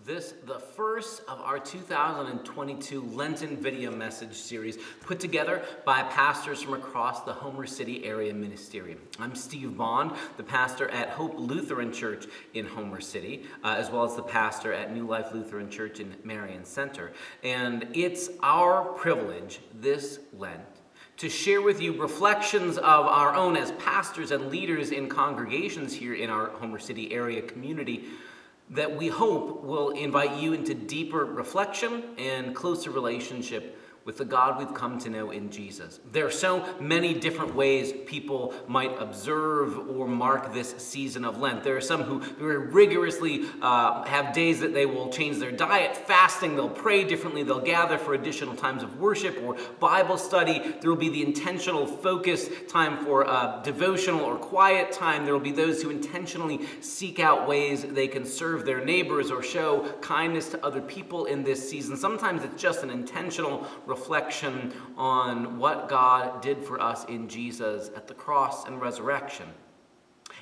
the first of our 2022 Lenten video message series put together by pastors from across the Homer City Area Ministerium. I'm Steve Bond, the pastor at Hope Lutheran Church in Homer City, as well as the pastor at New Life Lutheran Church in Marion Center. And it's our privilege this Lent to share with you reflections of our own as pastors and leaders in congregations here in our Homer City area community that we hope will invite you into deeper reflection and closer relationship with the God we've come to know in Jesus. There are so many different ways people might observe or mark this season of Lent. There are some who very rigorously have days that they will change their diet, fasting, they'll pray differently, they'll gather for additional times of worship or Bible study. There will be the intentional focus time for devotional or quiet time. There will be those who intentionally seek out ways they can serve their neighbors or show kindness to other people in this season. Sometimes it's just an intentional reflection on what God did for us in Jesus at the cross and resurrection.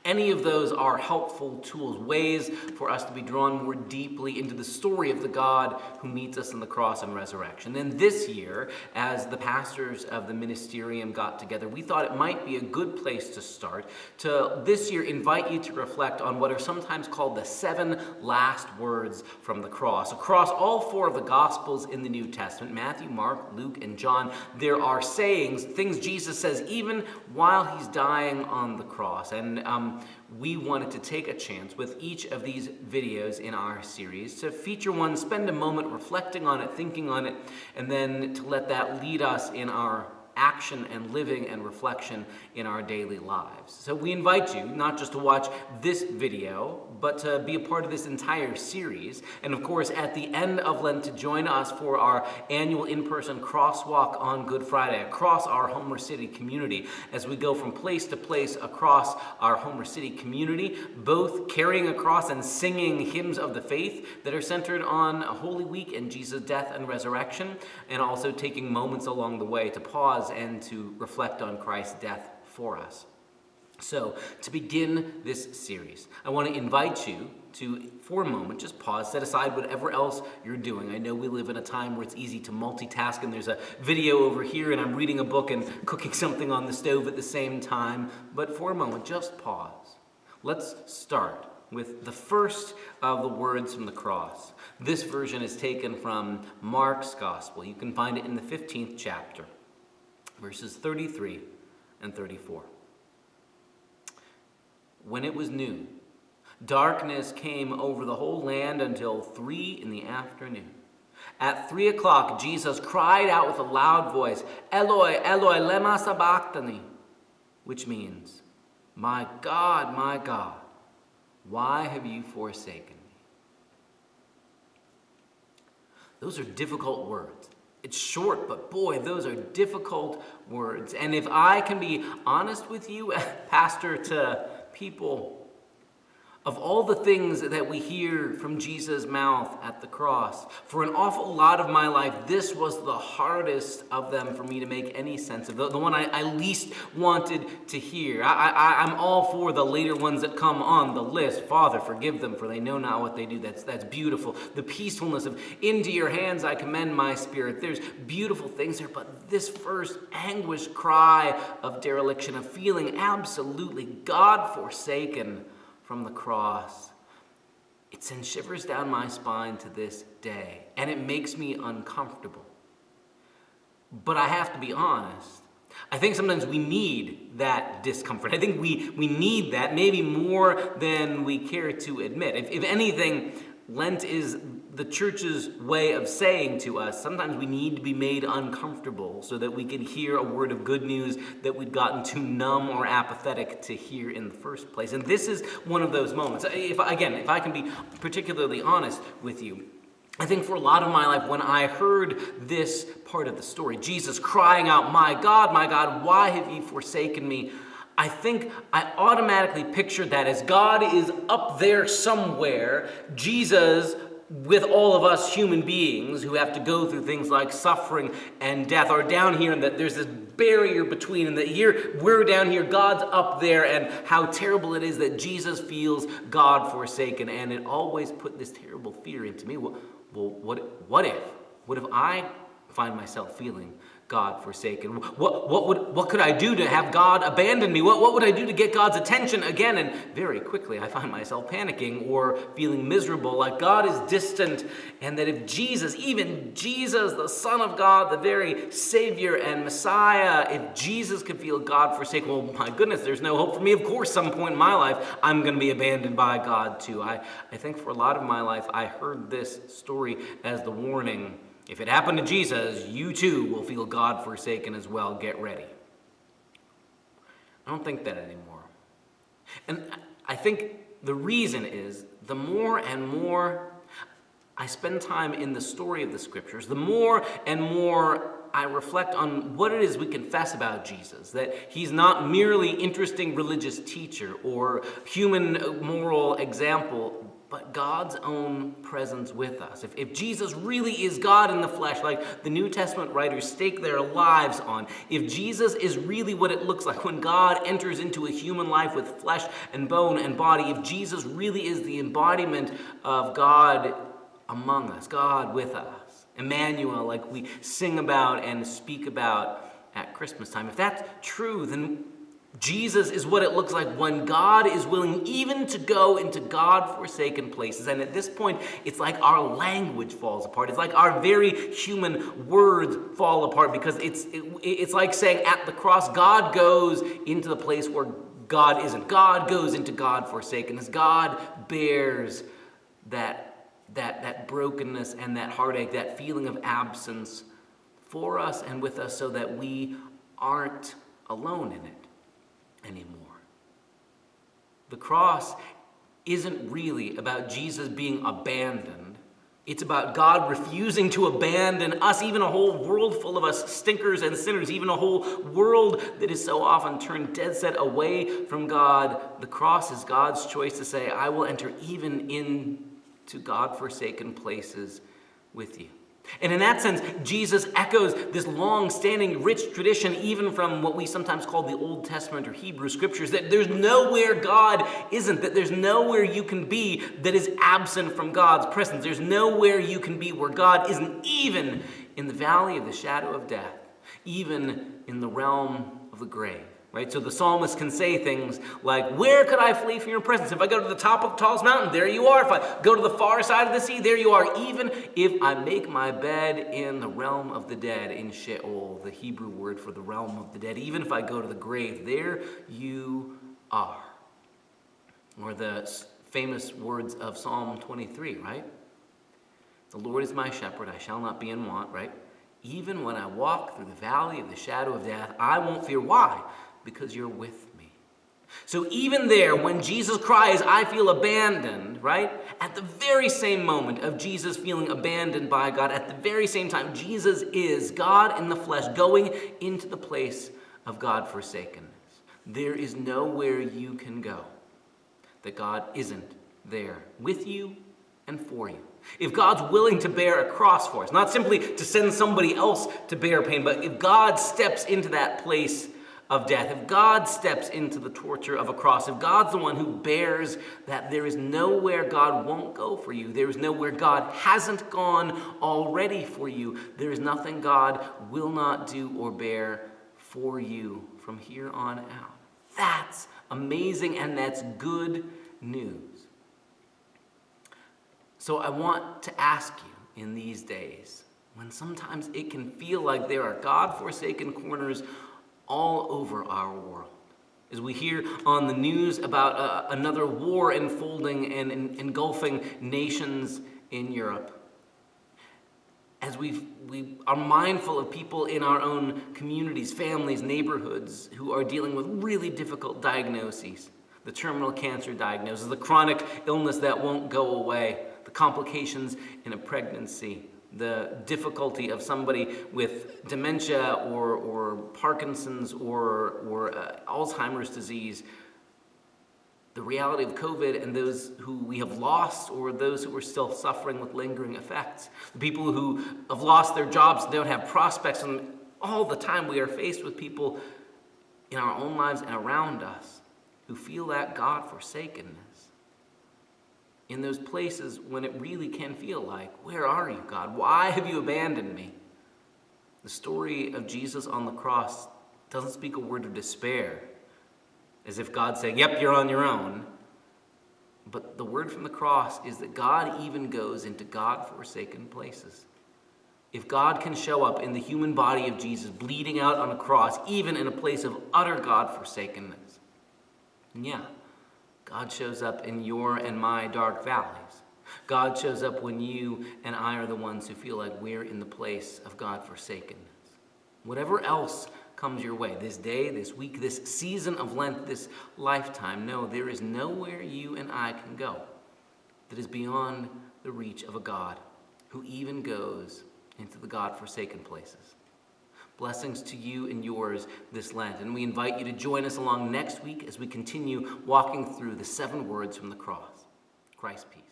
Any of those are helpful tools, ways for us to be drawn more deeply into the story of the God who meets us in the cross and resurrection. And this year, as the pastors of the ministerium got together, we thought it might be a good place to start to this year invite you to reflect on what are sometimes called the 7 last words from the cross. Across all 4 of the Gospels in the New Testament, Matthew, Mark, Luke, and John, there are sayings, things Jesus says even while he's dying on the cross. And we wanted to take a chance with each of these videos in our series to feature one, spend a moment reflecting on it, thinking on it, and then to let that lead us in our action and living and reflection in our daily lives. So we invite you not just to watch this video, but to be a part of this entire series. And of course, at the end of Lent, to join us for our annual in-person crosswalk on Good Friday across our Homer City community as we go from place to place across our Homer City community, both carrying a cross and singing hymns of the faith that are centered on Holy Week and Jesus' death and resurrection, and also taking moments along the way to pause and to reflect on Christ's death for us. So, to begin this series, I want to invite you to, for a moment, just pause, set aside whatever else you're doing. I know we live in a time where it's easy to multitask, and there's a video over here, and I'm reading a book and cooking something on the stove at the same time. But for a moment, just pause. Let's start with the first of the words from the cross. This version is taken from Mark's Gospel. You can find it in the 15th chapter, verses 33 and 34. When it was noon, darkness came over the whole land until 3 p.m. At 3 o'clock, Jesus cried out with a loud voice, "Eloi, Eloi, lema sabachthani," which means, my God, why have you forsaken me?" Those are difficult words. It's short, but boy, those are difficult words. And if I can be honest with you, pastor to people, of all the things that we hear from Jesus' mouth at the cross, for an awful lot of my life, this was the hardest of them for me to make any sense of, the one I least wanted to hear. I'm all for the later ones that come on the list. Father, forgive them, for they know not what they do. That's beautiful. The peacefulness of, into your hands I commend my spirit. There's beautiful things there, but this first anguished cry of dereliction, of feeling absolutely God-forsaken from the cross, it sends shivers down my spine to this day, and it makes me uncomfortable. But I have to be honest, I think sometimes we need that discomfort. I think we need that maybe more than we care to admit. If anything, Lent is the church's way of saying to us, sometimes we need to be made uncomfortable so that we can hear a word of good news that we'd gotten too numb or apathetic to hear in the first place. And this is one of those moments. If I can be particularly honest with you, I think for a lot of my life, when I heard this part of the story, Jesus crying out, my God, why have you forsaken me?" I think I automatically pictured that as God is up there somewhere, Jesus with all of us human beings who have to go through things like suffering and death are down here, and that there's this barrier between, and that we're down here, God's up there, and how terrible it is that Jesus feels God forsaken. And it always put this terrible fear into me. Well, what if I find myself feeling God forsaken? What could I do to have God abandon me? What would I do to get God's attention again? And very quickly I find myself panicking or feeling miserable, like God is distant, and that if Jesus, even Jesus, the Son of God, the very Savior and Messiah, if Jesus could feel God forsaken, well, my goodness, there's no hope for me. Of course, some point in my life, I'm going to be abandoned by God too. I think for a lot of my life, I heard this story as the warning. If it happened to Jesus, you too will feel God forsaken as well. Get ready. I don't think that anymore. And I think the reason is the more and more I spend time in the story of the Scriptures, the more and more I reflect on what it is we confess about Jesus, that he's not merely interesting religious teacher or human moral example, but God's own presence with us. If Jesus really is God in the flesh, like the New Testament writers stake their lives on, if Jesus is really what it looks like when God enters into a human life with flesh and bone and body, if Jesus really is the embodiment of God among us, God with us, Emmanuel, like we sing about and speak about at Christmas time, if that's true, then Jesus is what it looks like when God is willing even to go into God-forsaken places. And at this point, it's like our language falls apart. It's like our very human words fall apart, because it's like saying at the cross, God goes into the place where God isn't. God goes into God-forsakenness. God bears that brokenness and that heartache, that feeling of absence for us and with us, so that we aren't alone in it anymore. The cross isn't really about Jesus being abandoned. It's about God refusing to abandon us, even a whole world full of us stinkers and sinners, even a whole world that is so often turned dead set away from God. The cross is God's choice to say, I will enter even into God-forsaken places with you. And in that sense, Jesus echoes this long-standing, rich tradition, even from what we sometimes call the Old Testament or Hebrew Scriptures, that there's nowhere God isn't, that there's nowhere you can be that is absent from God's presence. There's nowhere you can be where God isn't, even in the valley of the shadow of death, even in the realm of the grave. Right? So the psalmist can say things like, where could I flee from your presence? If I go to the top of the tallest mountain, there you are. If I go to the far side of the sea, there you are. Even if I make my bed in the realm of the dead, in Sheol, the Hebrew word for the realm of the dead, even if I go to the grave, there you are. Or the famous words of Psalm 23, right? The Lord is my shepherd, I shall not be in want, right? Even when I walk through the valley of the shadow of death, I won't fear. Why? Because you're with me. So even there, when Jesus cries, I feel abandoned, right? At the very same moment of Jesus feeling abandoned by God, at the very same time, Jesus is God in the flesh going into the place of God-forsakenness. There is nowhere you can go that God isn't there with you and for you. If God's willing to bear a cross for us, not simply to send somebody else to bear pain, but if God steps into that place of death, if God steps into the torture of a cross, if God's the one who bears that, there is nowhere God won't go for you. There is nowhere God hasn't gone already for you. There is nothing God will not do or bear for you from here on out. That's amazing, and that's good news. So I want to ask you in these days, when sometimes it can feel like there are God-forsaken corners all over our world, as we hear on the news about another war unfolding and engulfing nations in Europe, as we are mindful of people in our own communities, families, neighborhoods who are dealing with really difficult diagnoses, the terminal cancer diagnosis, the chronic illness that won't go away, the complications in a pregnancy, the difficulty of somebody with dementia or Parkinson's or Alzheimer's disease. the reality of COVID and those who we have lost or those who are still suffering with lingering effects. The people who have lost their jobs and don't have prospects. And all the time we are faced with people in our own lives and around us who feel that God-forsakenness. In those places when it really can feel like, where are you, God? Why have you abandoned me? The story of Jesus on the cross doesn't speak a word of despair, as if God's saying, yep, you're on your own. But the word from the cross is that God even goes into God-forsaken places. If God can show up in the human body of Jesus bleeding out on a cross, even in a place of utter God-forsakenness, and yeah, God shows up in your and my dark valleys. God shows up when you and I are the ones who feel like we're in the place of God-forsakenness. Whatever else comes your way, this day, this week, this season of Lent, this lifetime, no, there is nowhere you and I can go that is beyond the reach of a God who even goes into the God-forsaken places. Blessings to you and yours this Lent, and we invite you to join us along next week as we continue walking through the 7 words from the cross. Christ's peace.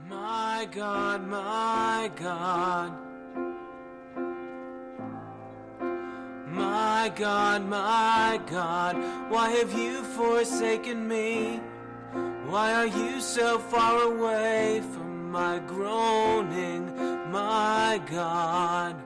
My God, my God. My God, my God, why have you forsaken me? Why are you so far away from my groaning, my God?